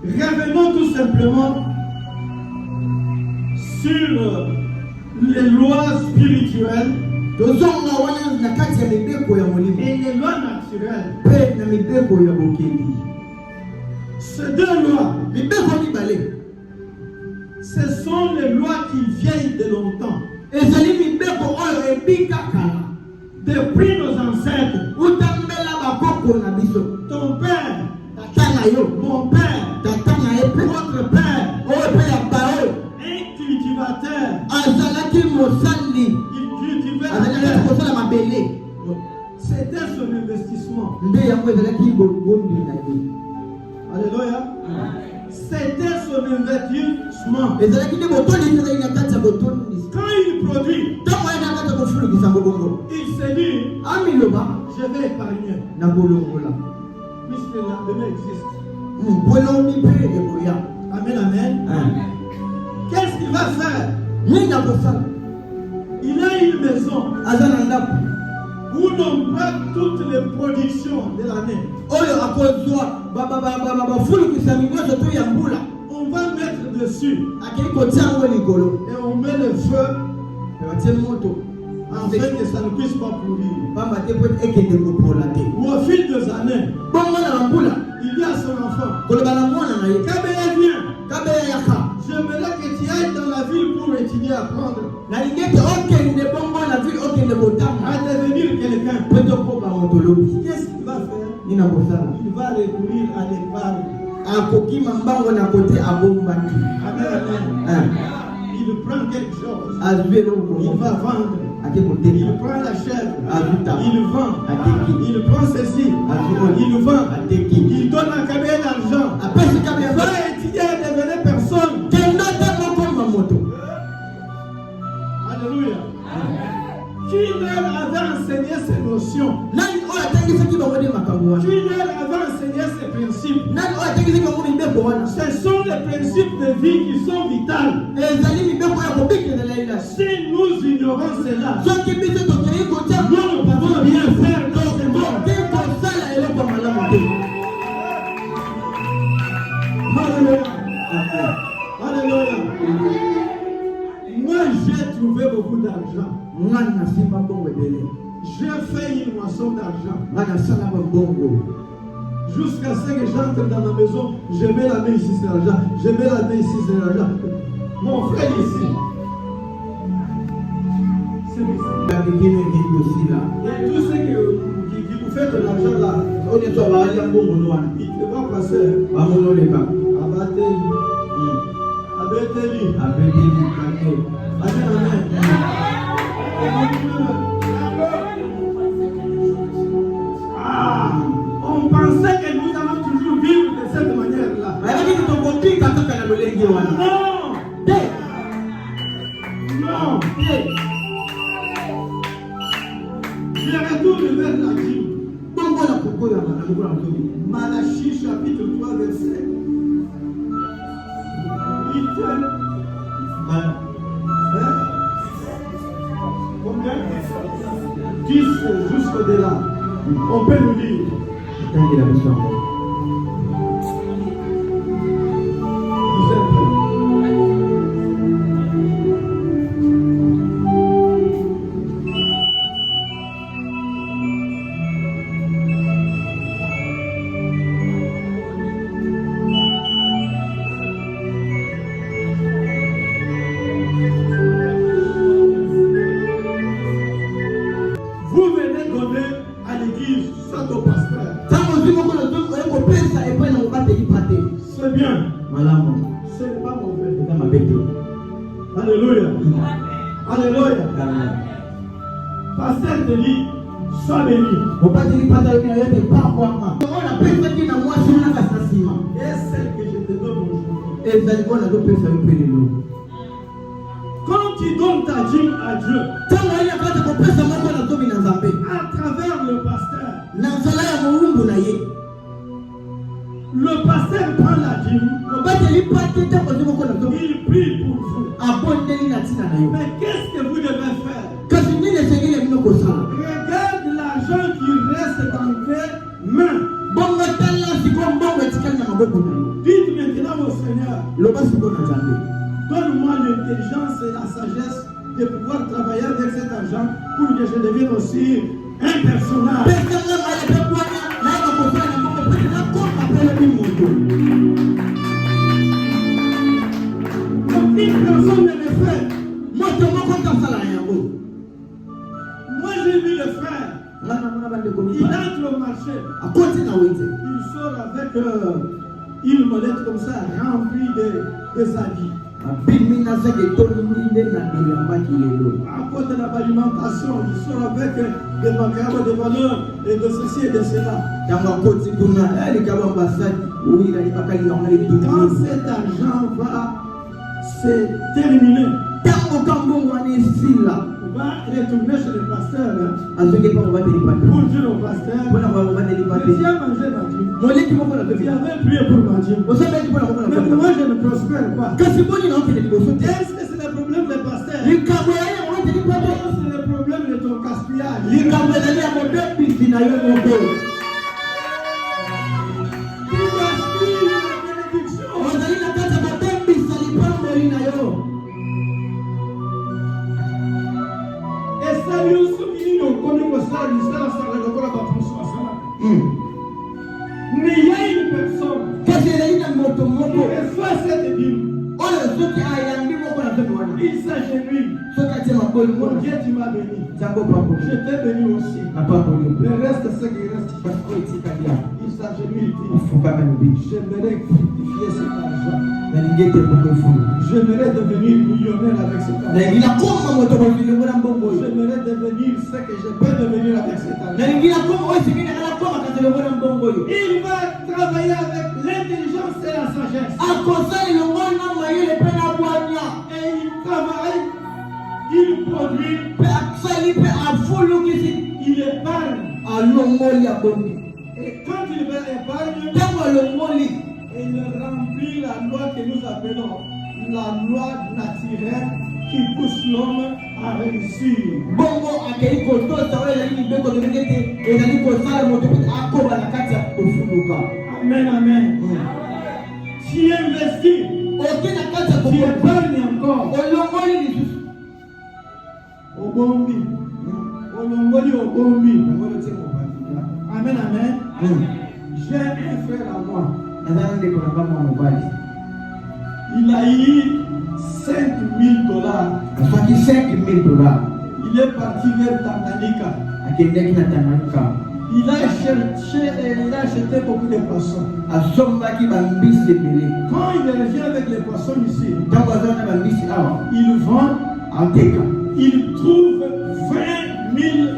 Revenons tout simplement sur les lois spirituelles et les lois naturelles. Ces deux lois, ce sont les lois qui viennent de longtemps. Depuis nos ancêtres, ton père, mon père, votre père, un cultivateur, il cultivait la terre. C'était son investissement. Alléluia. C'était son investissement. Quand il produit, il s'est dit, je vais épargner. Puisque la demain existe. Amen, amen. Qu'est-ce qu'il va faire? Il a une maison où l'on voit toutes les productions de l'année. On va mettre dessus et on met le feu afin que ça ne puisse pas pourrir. Ou au fil des années, il dit à son enfant, Kabéa vient. J'aimerais que tu ailles dans la ville pour étudier, apprendre à devenir quelqu'un. Qu'est-ce qu'il va faire? Il va recourir à l'épargne. Il prend quelque chose, il va vendre. Il prend la chèvre, il vend. Il prend ceci, il vend. Il donne à Kabéa l'argent. Va étudier et devenir personne. Alléluia. Qui leur avait enseigné ces notions? Qui leur avait enseigné ces principes? Ce sont les principes de vie qui sont vitaux. Si nous ignorons cela, nous ne pouvons rien faire dans ce monde. Alléluia. Alléluia. Moi, j'ai trouvé beaucoup d'argent. J'ai fait une moisson d'argent. Jusqu'à ce que j'entre dans ma maison, je mets la main ici, c'est l'argent. Je mets la main ici, c'est l'argent. Mon frère ici. C'est ici. Et tout ce que vous faites de l'argent là, il te va passer. Abattez-lui. Amen, amen. On pensait que nous allons toujours vivre de cette manière-là. Non. Je retourne vers la Bible. Malachie chapitre 3 verset 8. Combien? 10 jusqu'au-delà. On peut nous dire. Vous venez donner à l'église, soit au pasteur. C'est bien. Ce n'est pas mauvais. Alléluia. Alléluia. Pasteur te dit, sois béni. Et celle que je te donne aujourd'hui. Quand tu donnes ta dîme à Dieu, à travers le pasteur, le pasteur prend la dîme, il prie pour vous. Mais qu'est-ce que vous devez faire? Regarde l'argent qui reste dans tes mains. Dites maintenant au Seigneur, donne-moi l'intelligence et la sagesse de pouvoir travailler avec cet argent pour que je devienne aussi un personnage. Aucune personne ne le fait. Moi j'ai vu le frère. Il entre au marché. Il sort avec une molette comme ça, remplie de habits. À côté de l'alimentation, il sort avec des macarons de valeur et de ceci et de cela. Quand cet argent va se terminer, vous va retourner chez le pasteur azoke pa obate lipata pour dire au pasteur, mpona obate lipata tu as mangé Mathieu. moleki moko na Tu bebe avais prié pour Mathieu. osambelaki mpona moko na Mais bebe moi, je ne prospère pas. kasi boni naokende liboso te Est-ce que c'est le problème des pasteurs? likambo ya ye obate lipata C'est le problème de ton gaspillage. likambo ezali ya mobebisi na yo moko Tu gaspilles la bénédiction. ozali na kati ya mobebisa lipamboli na yo Et ça, nous sommes unis au connu que ça, nous sommes sur le corps de la mais il y a une personne kasi ezali na moto qui moko reçoit cette Bible. oyo soki ayambi moko na soki wana Il s'agenouille. soki atie maboli Mon moko Dieu, tu m'as béni. nzambe opamboli Je t'ai béni aussi. napamboli Le reste, c'est qui reste. oyo etikali ya Il s'agenouille. Il dit, ofukama lobi j'aimerais fructifier cet argent. nalingi ete mbongo efulu J'aimerais devenir millionnaire avec cet argent. nalingi nakoma moto bolingo na mbongo oyo J'aimerais devenir ce que je peux devenir avec cet argent. nalingi nakoma oyo esengi nanga nakoma kasi elongo na mbongo oyo Il va travailler avec l'intelligence et la sagesse. akosala elongo na mayele mpe na bwanya Et il travaille, il produit, mpe asali mpe afulukisi il épargne. alongoli abongi Et quand il va épargner, ntango alongoli il remplit la loi que nous appelons la loi naturelle qui pousse l'homme à réussir. bongo akei kotosa oyo ezali mibeko tobenge ete ezali kosala moto mpe akoba na kati ya kofuluka Amen, amen. Tu investis, oke na kati ya tu kokoa épargnes encore. olongoli lisusu Obombi. Olongoli obombi. olongoli otie mobali Amen, amen. J'ai un frère à moi. naza na ndeko na bamwa mobali Il a eu $5,000. azwaki 5 000 $. Il est parti vers Tanganyika. akendaki na tanganyika Il a cherché et il a acheté beaucoup de poissons. asombaki bambisi ebele Quand il revient avec les poissons ici, ntango aza na bambisi awa il vend, ateka il trouve $20,000.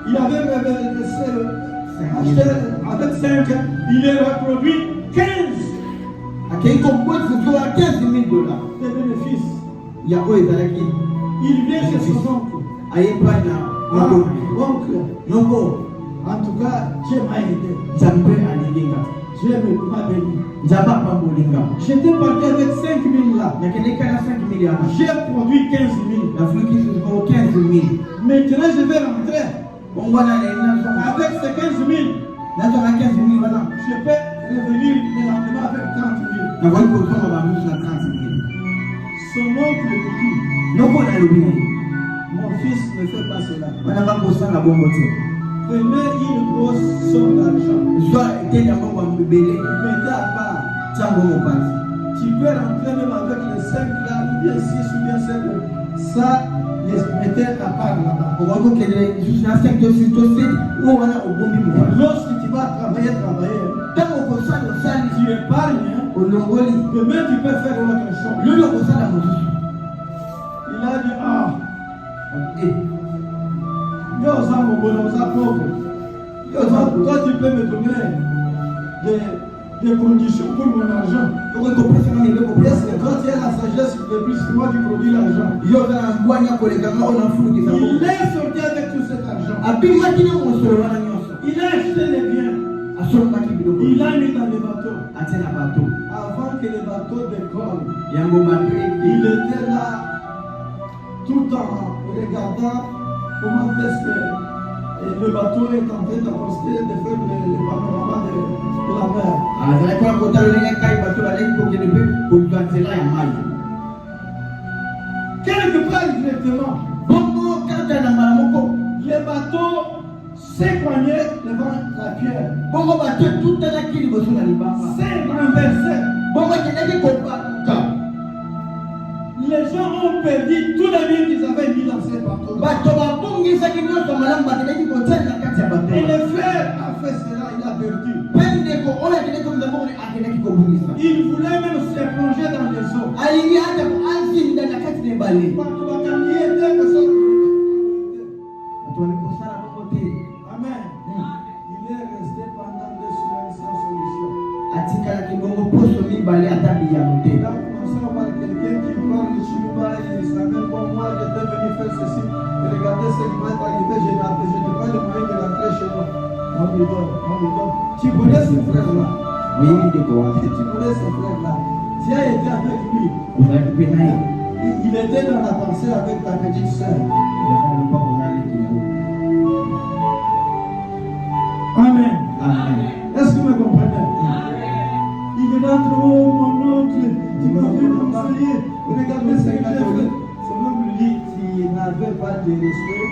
Il avait acheté avec 5, il est reproduit 15 akei kobotizoa 15 000 $. de bénéfices. ya oyo ezalaki Il vient chez son oncle. ayepai na Ah, noko oncle, noko en tout cas, Dieu m'a aidé. nzambe alinginga Dieu m'a béni. nzambe apambolinga J'étais parti avec 5,000 là. nakendeki na 5 000 yana J'ai produit 15,000. nafuluki o 15 000 Maintenant, je vais rentrer. bongo wana nalingi Avec ces 15,000, nazwaka 15 000 wana je peux revenir le lendemain avec 30,000. nakoki kosomba bambusu na 30 000 Son oncle me dit, noko nalobi na ye mon fils ne fait pas cela. wana bakosala bongo te Prenez une grosse somme d'argent. zwa eteni ya mbongo ya mibele Mettez à part. tia mbongo pasi Tu peux rentrer même avec les 5 là, ou bien 6 ou bien 7. Ça, les mettez à part là-bas. okoki kokende lisusu na 5 to 6 to 7 oyo wana obombi mobali Lorsque tu vas travailler, ntango okosala osali tu épargnes. Hein? olongoli Demain, tu peux faire autre chose. lelo okosala mosusu Il a dit, ah, Eh, yo, ça, mon bonhomme, ça, pauvre. Yo, ça, toi, tu peux me donner des conditions pour mon argent. okoki kopesanga mibeko Est-ce que quand tu as la sagesse, le plus que moi, tu produis l'argent. yo oza na mbwanya kolekanga oyo nafulukisa Il bongo est sorti avec tout cet argent. abimaki na mosolo wana nyonso Il a acheté les biens. asombaki biloko Il a mis dans les bateaux. atie na bato Avant que les bateaux décollent, yango bato il était là tout en regardant comment est-ce que le bateau est en train d'avancer, de faire le panorama de la mer. azalaki wana kotala ndenge kai bato baleki kokende mpe kozwa nzela ya mai Quelque part directement, bongo kaka na mbala moko les bateaux s'écoignaient devant la pierre, bongo bato etutanaki liboso na libanga s'est renversé. bongo ekendaki kobaluka Les gens ont perdu tous les biens qu'ils avaient mis dans ces bateaux. bato babongisaki nyonso malamu bakendaki kotia na kati ya bato Et le frère a fait cela, il a perdu. mpe ndeko oyo akendaki komizamoko akendaki kobungisa Il voulait même se plonger dans les eaux. alingi ata azinda na kati na ebale Bato bakangi ete kosala. bato bali kosala bongo te Amen. Il est resté pendant 2 semaines sans solution. atikalaki bongo poso mibale ata biyano te Il a commencé à voir quelqu'un qui parle chinois, il savait pas moi, j'étais faire ceci. Regardez ce qui va être arrivé, je n'ai pas le moyen de rentrer chez moi. On lui donne. Tu connais ce frère-là? Oui, de quoi? Tu connais ce frère-là? Tu as été avec lui. Il était dans la pensée avec ta petite soeur. Amen. Est-ce que vous me comprenez? Il est là, oh mon oncle, tu m'as fait conseiller. Regardez ce que j'ai fait. Son oncle lui dit, tu n'avais pas de respect.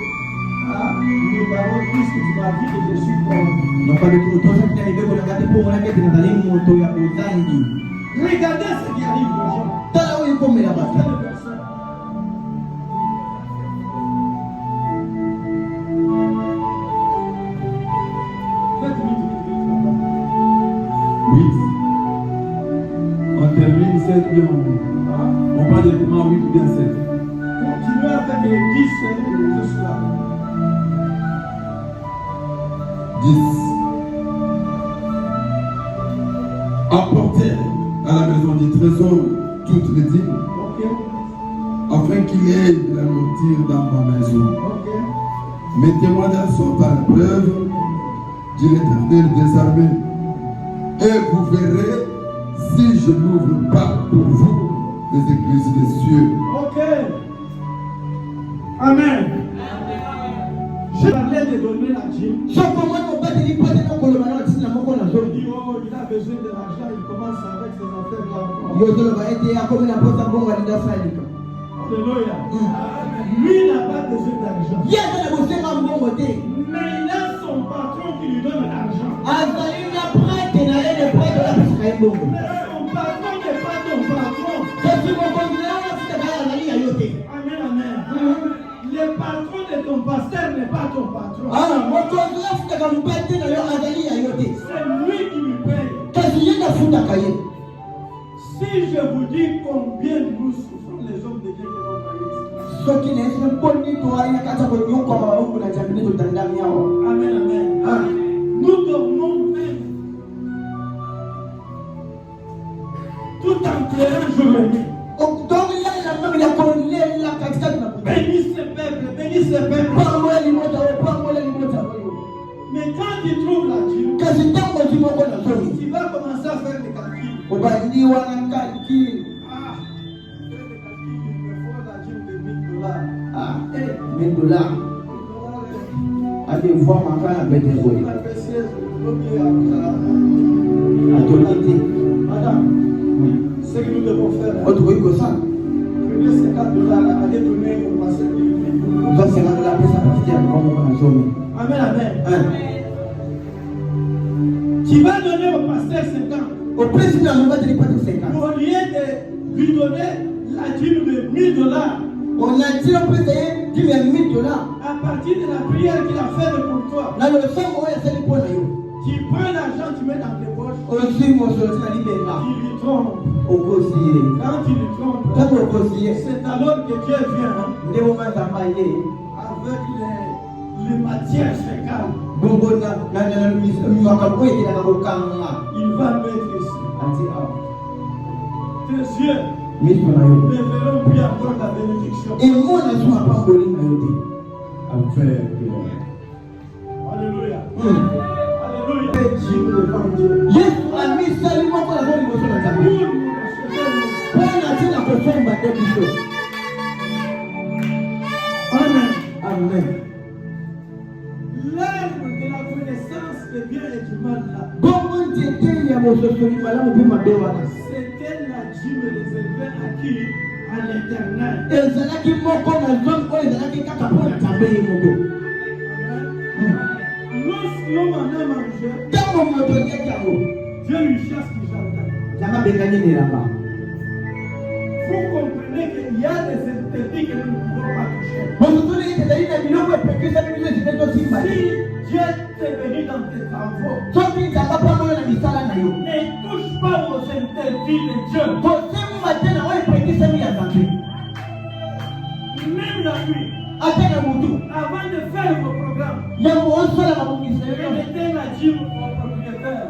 Mes parents, puisque tu m'as dit que je suis pauvre. Regardez ce qui arrive aux gens. On termine 7 bien. On parle de 8 ou bien 7. Continuez avec les 10 ce soir. 10. Apportez à la maison du trésor toutes les dîmes, afin qu'il y ait de la nourriture dans ma maison. Mes témoignages sont à l'épreuve, dit l'Éternel des armées. Et vous verrez si je n'ouvre pas pour vous les églises des cieux. Ok. Amen. Je parlais de donner la dîme. Il dit, oh, il a besoin de l'argent, il commence avec ses affaires là. Alléluia. Lui, il n'a pas besoin d'argent. Mais il a son patron qui lui donne l'argent. Mais son patron n'est pas ton patron. Amen, amen. Le patron de ton pasteur n'est pas ton patron. C'est lui qui lui paye. Si je vous dis combien nous souffrons les hommes de Dieu qui vont Amen, amen. Nous dormons même tout en clairant jour et nuit. Bénisse le peuple, bénisse le peuple. Mais quand tu trouves la dîme, tu vas commencer à faire des calculs. Il me faut la dîme de $1000. $1000. Voir ma femme avec des voix. Madame, ce que nous devons faire, prenez $50, allez donner au pasteur de l'Église. Amen, amen. Tu vas donner au pasteur 50. Au lieu de lui donner la dîme de $1000, on a dit on peut payer $1000 à partir de la prière qu'il a faite pour toi. Tu prends l'argent, tu mets dans tes poches. Tu lui trompes. Quand tu lui trompes, c'est alors que Dieu vient avec les matières fécales. Il va mettre ici. Tes yeux ne verront plus encore la bénédiction. Alléluia. Alléluia. Dieu devant Dieu. Amen. Amen. L'arbre de la connaissance des biens et du mal là. C'était la dîme réservée à qui? À l'Éternel. Lorsque l'homme en a mangé, Dieu lui chasse du jardin. Vous comprenez qu'il y a des interdits que nous ne pouvons pas toucher. Si Dieu t'est béni dans tes travaux, ne touche pas aux interdits de Dieu. Même la nuit, avant de faire vos programmes, mettez la dîme au propriétaire.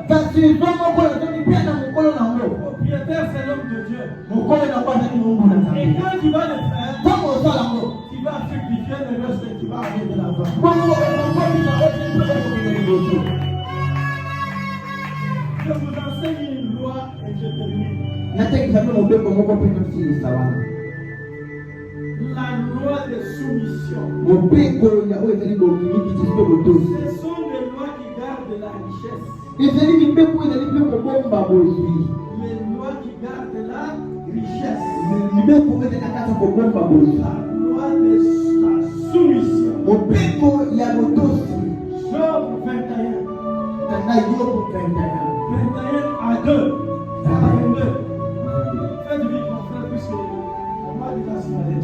Le propriétaire, c'est l'homme de Dieu. Et quand tu vas le faire, tu vas affecter fructifier le reste qui va aller de l'avant. Je vous enseigne une loi et je termine. La loi de soumission. Ce sont des lois qui gardent la richesse. Les lois qui gardent la richesse. La loi de la soumission. Job 21. 21 à 2. 22. Faites vite mon frère puisque on va dire la semaine.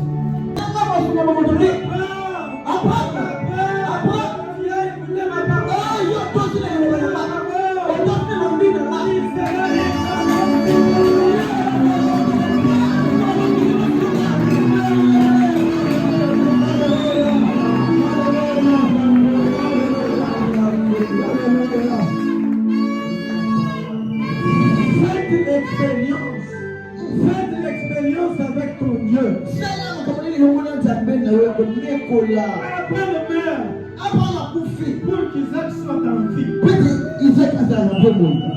Faites l'expérience avec ton Dieu. Après-demain, pour qu'Isaac soit en vie,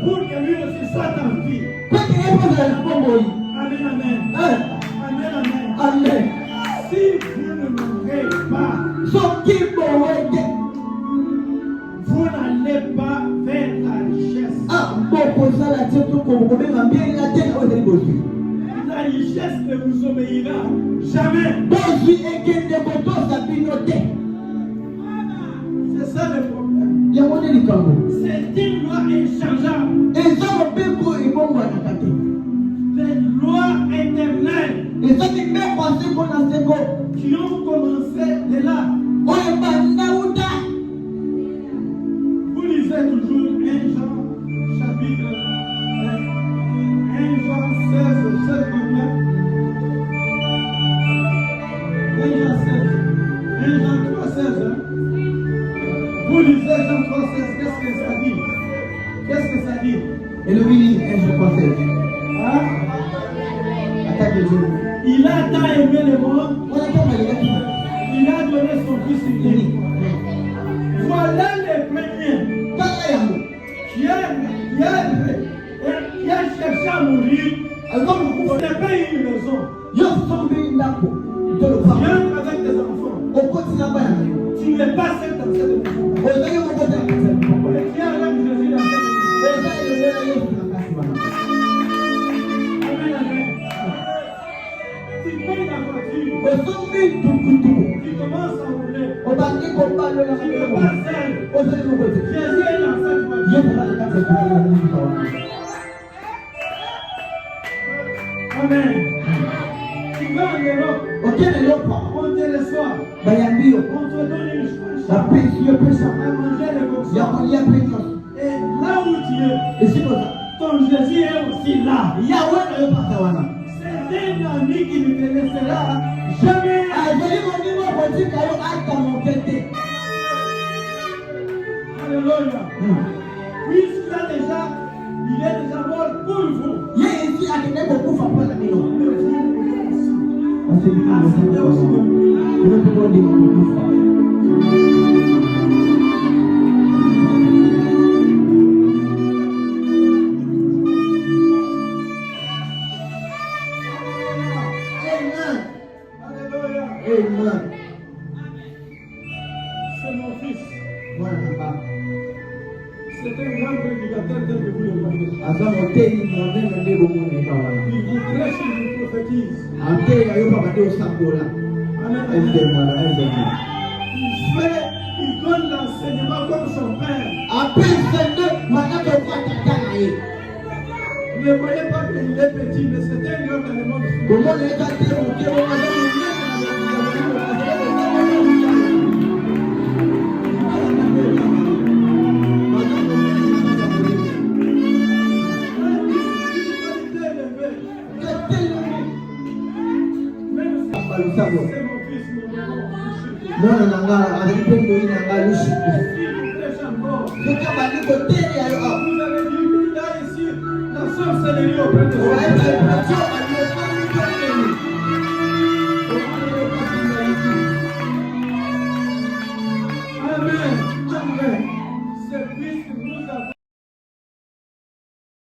pour que lui aussi soit en vie. Amen, amen. Amen, amen. Si vous ne mourrez pas, vous n'allez pas vers la richesse. La richesse ne vous obéira jamais. C'est ça le problème. C'est une loi inchangeable. Des lois éternelles qui ont commencé de là. Vous lisez toujours 1 Jean chapitre 1 Jean 16, c'est combien? 1 Jean 16. 1 Jean 3, 16. Vous lisez Jean 3, 16, qu'est-ce que ça dit? Qu'est-ce que ça dit? Hein? Il a tant aimé le monde, il a donné son fils unique. Voilà les premiers qui a cherché à mourir. Il n'a pas eu une maison. Viens avec tes enfants. Tu n'es pas seul dans cette maison. Tu es avec Jésus dans cette maison. Amen, amen. Tu payes la voiture. Tu commences à rouler. Tu n'es pas seul. Jésus est dans cette voiture. Amen. Tu vas en Europe. On te reçoit. On te donne une chance. À manger les boxeurs. Et là où tu es, ton Jésus est aussi là. C'est un ami qui ne te laissera jamais. Alléluia. Puisqu'il est déjà mort pour vous. Amen. C'est mon fils. C'est un grand prédicateur tel que vous le voyez. Il vous prêche, il vous prophétise. Il donne l'enseignement comme son père. Ne voyez pas qu'il est petit, mais c'est un grand dans le monde. C'est mon fils, mwana nanga alipendo ina ngalushi vous avez dit là ici, la sorcellerie auprès de